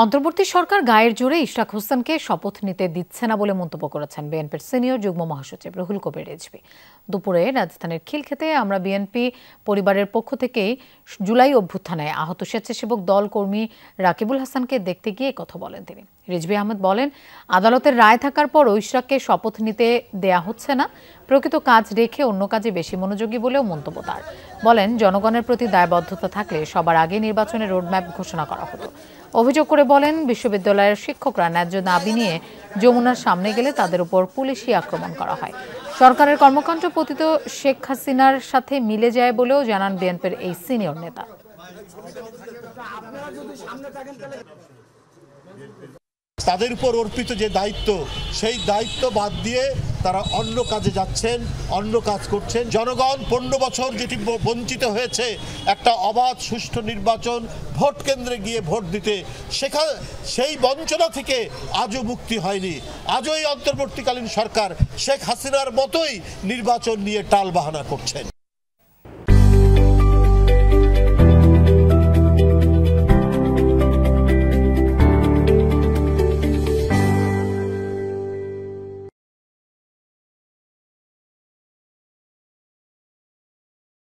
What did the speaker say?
অন্তর্বর্তী সরকার গায়ের জোরে ইশরাক হোসেনকে শপথ নিতে দিচ্ছে না বলে মন্তব্য করেছেন বিএনপির সিনিয়র যুগ্ম মহাসচিব রুহুল কবির রিজভী। দুপুরে রাজধানীর খিলক্ষেতে আমরা বিএনপি পরিবারের পক্ষ থেকে জুলাই অভ্যুত্থানে আহত স্বেচ্ছাসেবক দল কর্মী রাকিবুল হাসানকে দেখতে গিয়ে কথা বলেন তিনি। রিজভী আহমেদ বলেন, আদালতের রায় থাকার পরও ইশরাককে শপথ নিতে দেয়া হচ্ছে না, প্রকৃত কাজ রেখে অন্য কাজে বেশি মনোযোগী বলেও মন্তব্য তার। বলেন, জনগণের প্রতি দায়বদ্ধতা থাকলে সবার আগে নির্বাচনের রোডম্যাপ ঘোষণা করা হতো। অভিযোগ করে বলেন, বিশ্ববিদ্যালয়ের শিক্ষকরা ন্যায্য দাবি নিয়ে যমুনার সামনে গেলে তাদের উপর পুলিশি আক্রমণ করা হয়। সরকারের কর্মকাণ্ড পতিত শেখ হাসিনার সাথে মিলে যায় বলেও জানান বিএনপির এই সিনিয়র নেতা। তাদের উপর অর্পিত যে দায়িত্ব, সেই দায়িত্ব বাদ দিয়ে তারা অন্য কাজে যাচ্ছেন, অন্য কাজ করছেন। জনগণ 15 বছর যেটি বঞ্চিত হয়েছে একটা অবাধ সুষ্ঠু নির্বাচন, ভোট কেন্দ্রে গিয়ে ভোট দিতে, সেই বঞ্চনা থেকে আজও মুক্তি হয়নি। আজও এই অন্তর্বর্তীকালীন সরকার শেখ হাসিনার মতোই নির্বাচন নিয়ে টালবাহানা করছেন।